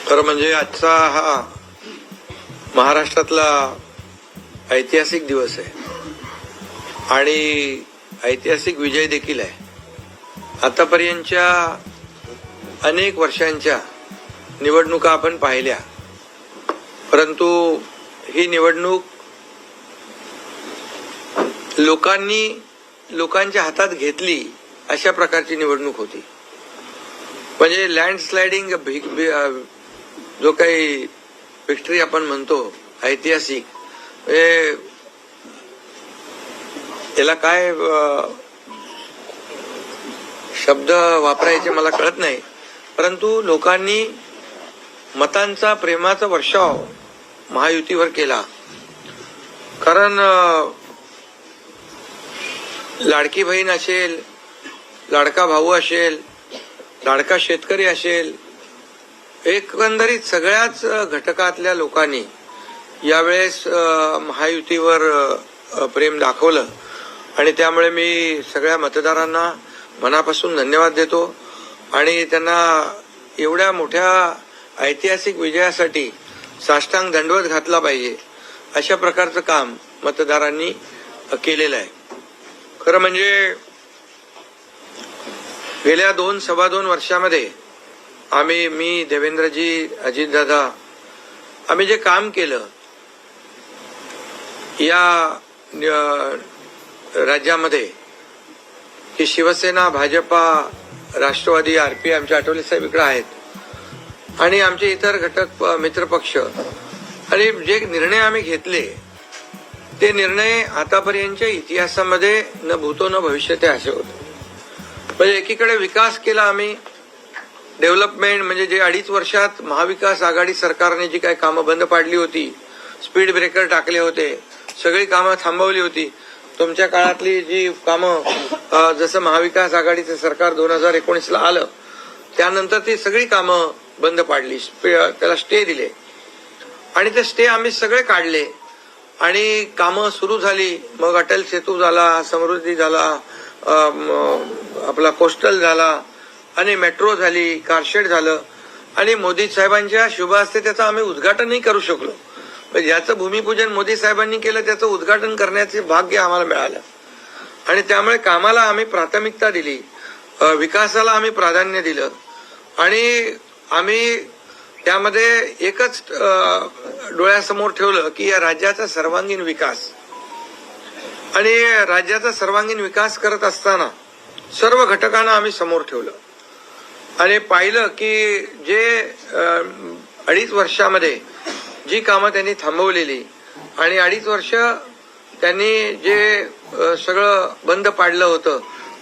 खरं म्हणजे आजचा हा महाराष्ट्रातला ऐतिहासिक दिवस आहे आणि ऐतिहासिक विजय देखील आहे. आतापर्यंतच्या अनेक वर्षांच्या निवडणुका आपण पाहिल्या, परंतु ही निवडणूक लोकांच्या हातात घेतली अशा प्रकारची निवडणूक होती. म्हणजे लँडस्लायडिंग जो काही विक्ट्री आपण म्हणतो ऐतिहासिक, याला काय शब्द वापरायचे मला कळत नाही, परंतु लोकांनी मतांचा प्रेमाचा वर्षाव महायुतीवर केला. कारण लाडकी बहीण असेल, लाडका भाऊ असेल, लाडका शेतकरी असेल, एकंदरीत सगळ्याच घटकातल्या लोकांनी यावेळेस महायुतीवर प्रेम दाखवलं आणि त्यामुळे मी सगळ्या मतदारांना मनापासून धन्यवाद देतो आणि त्यांना एवढ्या मोठ्या ऐतिहासिक विजयासाठी साष्टांग दंडवत घातला पाहिजे अशा प्रकारचं काम मतदारांनी केलेलं आहे. खरं म्हणजे गेल्या 2-2.25 वर्षामध्ये मी देवेंद्रजी, अजितदादा, आम्ही जे काम केलं या राज्यामध्ये की शिवसेना, भाजपा, राष्ट्रवादी, आरपी, आमचे आठवले साहेब इकडे आहेत आणि आमचे इतर घटक मित्रपक्ष, आणि जे निर्णय आम्ही घेतले ते निर्णय आतापर्यंतच्या इतिहासामध्ये न भूतो न भविष्यते असे होते. म्हणजे एकीकडे विकास केला आम्ही, डेव्हलपमेंट, म्हणजे जे 2.5 वर्षात महाविकास आघाडी सरकारने जी काही कामं बंद पाडली होती, स्पीड ब्रेकर टाकले होते, सगळी कामं थांबवली होती. तुमच्या काळातली जी कामं, जसं महाविकास आघाडीचं सरकार 2019ला आलं त्यानंतर ती सगळी कामं बंद पाडली, त्याला स्टे दिले आणि ते स्टे आम्ही सगळे काढले आणि कामं सुरू झाली. मग अटल सेतू झाला, समृद्धी झाला, आपला कोस्टल झाला आणि मेट्रो झाली, कारशेड झालं आणि मोदी साहेबांच्या शुभ हस्ते त्याचं आम्ही उद्घाटनही करू शकलो. ज्याचं भूमिपूजन मोदी साहेबांनी केलं त्याचं उद्घाटन करण्याचे भाग्य आम्हाला मिळालं आणि त्यामुळे कामाला आम्ही प्राथमिकता दिली, विकासाला आम्ही प्राधान्य दिलं आणि आम्ही त्यामध्ये एकच डोळ्यासमोर ठेवलं की या राज्याचा सर्वांगीण विकास. आणि राज्याचा सर्वांगीण विकास करत असताना सर्व घटकांना आम्ही समोर ठेवलं आणि पाहिलं की जे 2.5 वर्षामध्ये जी कामं त्यांनी थांबवलेली आणि 2.5 वर्ष त्यांनी जे सगळं बंद पाडलं होतं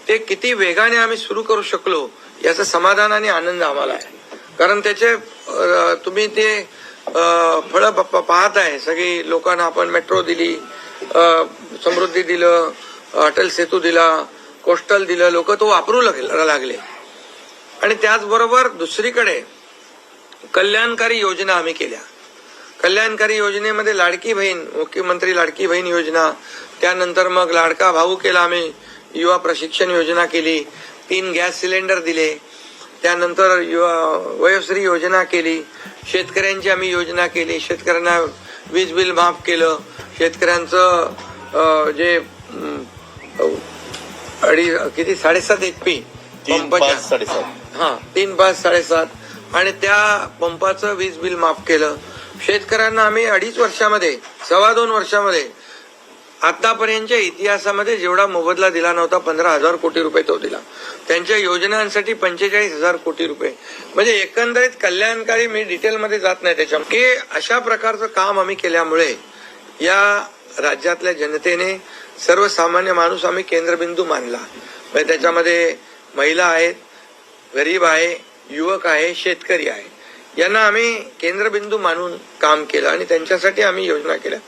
ते किती वेगाने आम्ही सुरू करू शकलो याचं समाधान आणि आनंद आम्हाला आहे. कारण त्याचे तुम्ही ते फळं पाहत आहे. सगळी लोकांना आपण मेट्रो दिली, समृद्धी दिलं, अटल सेतू दिला, कोस्टल दिलं, लोक तो वापरू लागले. आणि त्याचबरोबर दुसरीकडे कल्याणकारी योजना आम्ही केल्या. कल्याणकारी योजनेमध्ये लाडकी बहीण, मुख्यमंत्री लाडकी बहीण योजना, त्यानंतर मग लाडका भाऊ केला आम्ही, युवा प्रशिक्षण योजना केली, 3 गॅस सिलेंडर दिले, त्यानंतर वयोश्री योजना केली, शेतकऱ्यांची आम्ही योजना केली, शेतकऱ्यांना वीज बिल माफ केलं, शेतकऱ्यांचं जे किती 7.5 HP पंपाच्या, 3, 5, 7.5 आणि त्या पंपाचं वीज बिल माफ केलं. शेतकऱ्यांना आम्ही 2.5 वर्षामध्ये, 2.25 वर्षामध्ये आतापर्यंतच्या इतिहासामध्ये जेवढा मोबदला दिला नव्हता, 15,000 कोटी रुपये तो दिला. त्यांच्या योजनांसाठी 45,000 कोटी रुपये. म्हणजे एकंदरीत कल्याणकारी, मी डिटेलमध्ये जात नाही त्याच्यामुळे, की अशा प्रकारचं काम आम्ही केल्यामुळे या राज्यातल्या जनतेने, सर्वसामान्य माणूस आम्ही केंद्रबिंदू मानला. म्हणजे त्याच्यामध्ये महिला आहेत, गरीब आहे, युवक आहे, शेतकरी आहे, यांना आम्ही केंद्रबिंदू मानून काम केलं आणि त्यांच्यासाठी आम्ही योजना केल्या.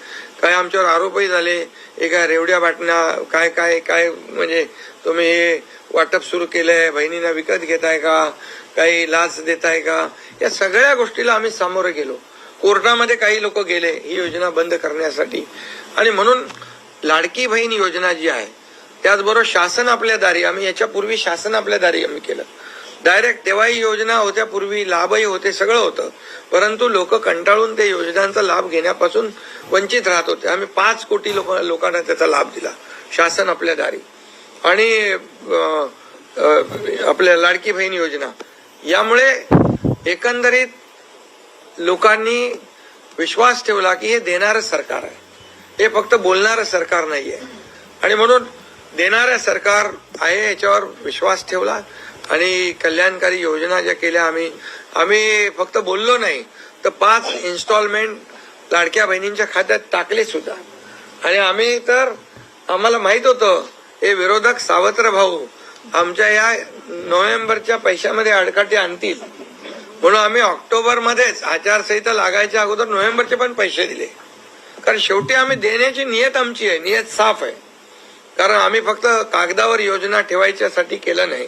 काय आमच्यावर आरोपही झाले, एका रेवड्या बाटण्या, काय काय काय म्हणजे तुम्ही हे वाटप सुरू केलंय, बहिणींना विकत घेताय का, काही लाच देताय का, या सगळ्या गोष्टीला आम्ही सामोरे गेलो. कोर्टामध्ये काही लोक गेले ही योजना बंद करण्यासाठी. आणि म्हणून लाडकी बहीण योजना जी आहे, त्याचबरोबर शासन आपल्या दारी, आम्ही याच्यापूर्वी शासन आपल्या दारी आम्ही केलं. डायरेक्ट तेव्हाही योजना होत्या, पूर्वी लाभही होते, सगळं होतं, परंतु लोक कंटाळून ते योजनांचा लाभ घेण्यापासून वंचित राहत होते. आम्ही 5 कोटी लोकांना त्याचा लाभ दिला, शासन आपल्या दारी. आणि आपल्या लाडकी बहीण योजना, यामुळे एकंदरीत लोकांनी विश्वास ठेवला की हे देणारं सरकार आहे, हे फक्त बोलणारं सरकार नाहीये. आणि म्हणून देणारं सरकार आहे याच्यावर विश्वास ठेवला आणि कल्याणकारी योजना ज्या केल्या आम्ही फक्त बोललो नाही, तर 5 इन्स्टॉलमेंट लाडक्या बहिणींच्या खात्यात टाकले सुद्धा. आणि आम्हाला माहित होतं हे विरोधक सावत्र भाऊ आमच्या या नोव्हेंबरच्या पैशामध्ये अडकाटी आणतील, म्हणून आम्ही ऑक्टोबरमध्येच आचारसंहिता लागायच्या अगोदर नोव्हेंबरचे पण पैसे दिले. कारण शेवटी आम्ही देण्याची नियत आमची आहे, नियत साफ आहे. कारण आम्ही फक्त कागदावर योजना ठेवायच्यासाठी केलं नाही.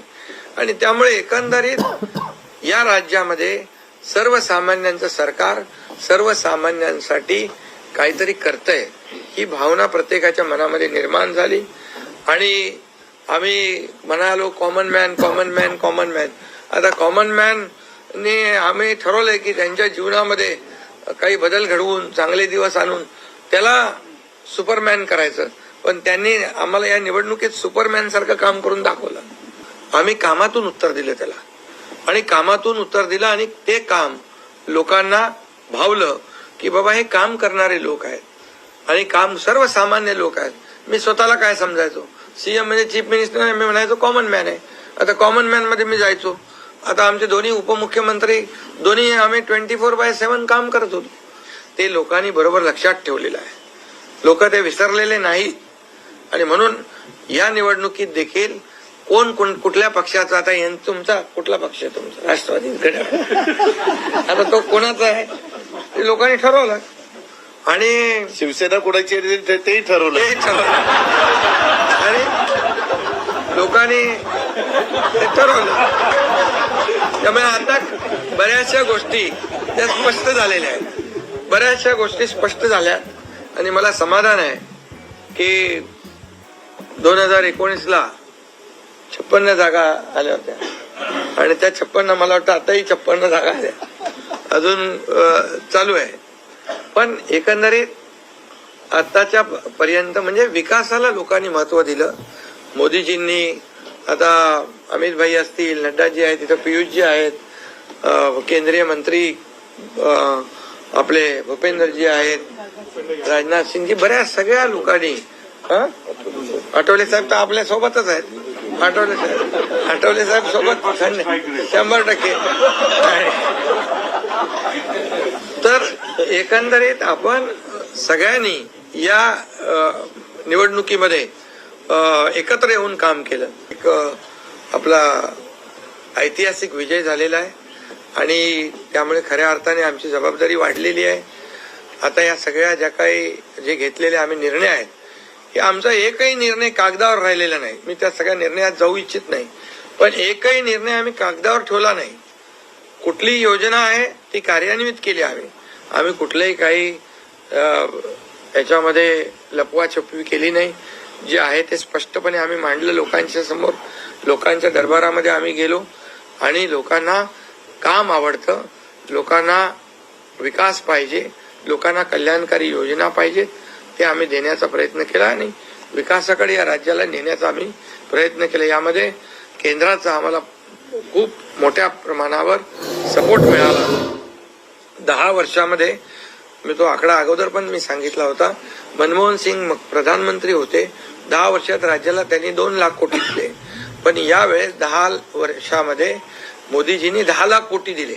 आणि त्यामुळे एकंदरीत या राज्यामध्ये सर्वसामान्यांचं सरकार सर्वसामान्यांसाठी काहीतरी करतंय ही भावना प्रत्येकाच्या मनामध्ये निर्माण झाली. आणि आम्ही म्हणालो common man common man common man. आता कॉमन मॅनने आम्ही ठरवलंय की त्यांच्या जीवनामध्ये काही बदल घडवून चांगले दिवस आणून त्याला सुपरमॅन करायचं. पण त्यांनी आम्हाला या निवडणुकीत सुपरमॅन सारखं काम करून दाखवलं. आम्ही कामातून उत्तर दिलं त्याला, आणि कामातून उत्तर दिलं, आणि ते काम लोकांना भावलं की बाबा हे काम करणारे लोक आहेत आणि काम सर्वसामान्य लोक आहेत. मी स्वतःला काय समजायचो, सीएम म्हणजे चीफ मिनिस्टर, मी म्हणायचो कॉमन मॅन आहे. आता कॉमन मॅन मध्ये मी जायचो. आता आमचे दोन्ही उपमुख्यमंत्री दोन्ही आम्ही 24/7 काम करत होतो. ते लोकांनी बरोबर लक्षात ठेवलेलं आहे, लोक ते विसरलेले नाही. आणि म्हणून या निवडणुकीत देखील कोण कुठल्या पक्षाचा, आता तुमचा कुठला पक्ष आहे तुमचा, राष्ट्रवादी, आता तो कोणाचा आहे ते लोकांनी ठरवलं. आणि शिवसेना कोणाची आहे तेही ठरवलं. आणि लोकांनी ते ठरवलं. त्यामुळे आता बऱ्याचशा गोष्टी त्या स्पष्ट झालेल्या आहेत, बऱ्याचशा गोष्टी स्पष्ट झाल्या. आणि मला समाधान आहे की 2019ला 56 जागा आल्या होत्या, आणि त्या 56 मला वाटतं आताही 56 जागा आल्या, अजून चालू आहे. पण एकंदरीत आताच्या पर्यंत म्हणजे विकासाला लोकांनी महत्व दिलं. मोदीजींनी, आता अमित भाई असतील, नड्डाजी आहेत, तिथं पियुषजी आहेत, केंद्रीय मंत्री आपले भूपेंद्रजी आहेत, राजनाथ सिंगजी, बऱ्याच सगळ्या लोकांनी, आठवले साहेब तर आपल्या सोबतच आहेत, आठवले साहेब सोबत 100%. तर एकंदरीत आपण सगळ्यांनी या निवडणुकीमध्ये एकत्र येऊन काम केलं. एक आपला ऐतिहासिक विजय झालेला आहे आणि त्यामुळे खऱ्या अर्थाने आमची जबाबदारी वाढलेली आहे. आता या सगळ्या ज्या काही जे घेतलेले आम्ही निर्णय आहेत, हे आमचा एकही निर्णय कागदावर राहिलेला नाही. मी त्या सगळ्या निर्णयात जाऊ इच्छित नाही, पण एकही निर्णय आम्ही कागदावर ठेवला नाही. कुठली योजना आहे ती कार्यान्वित केली आम्ही कुठलंही काही याच्यामध्ये लपवाछपवी केली नाही. जे आहे ते स्पष्टपणे आम्ही मांडलं लोकांच्या समोर. लोकांच्या दरबारामध्ये आम्ही गेलो आणि लोकांना काम आवडतं, लोकांना विकास पाहिजे, लोकांना कल्याणकारी योजना पाहिजे, ते आम्ही देण्याचा प्रयत्न केला आणि विकासाकडे या राज्याला नेण्याचा आम्ही प्रयत्न केला. यामध्ये केंद्राचा आम्हाला खूप मोठ्या प्रमाणावर सपोर्ट मिळाला. 10 वर्षामध्ये, मी तो आकडा अगोदर पण मी सांगितला होता, मनमोहन सिंग प्रधानमंत्री होते, 10 वर्षात राज्याला त्यांनी 2 लाख कोटी दिले. पण यावेळेस 10 वर्षामध्ये मोदीजींनी 10 लाख कोटी दिले.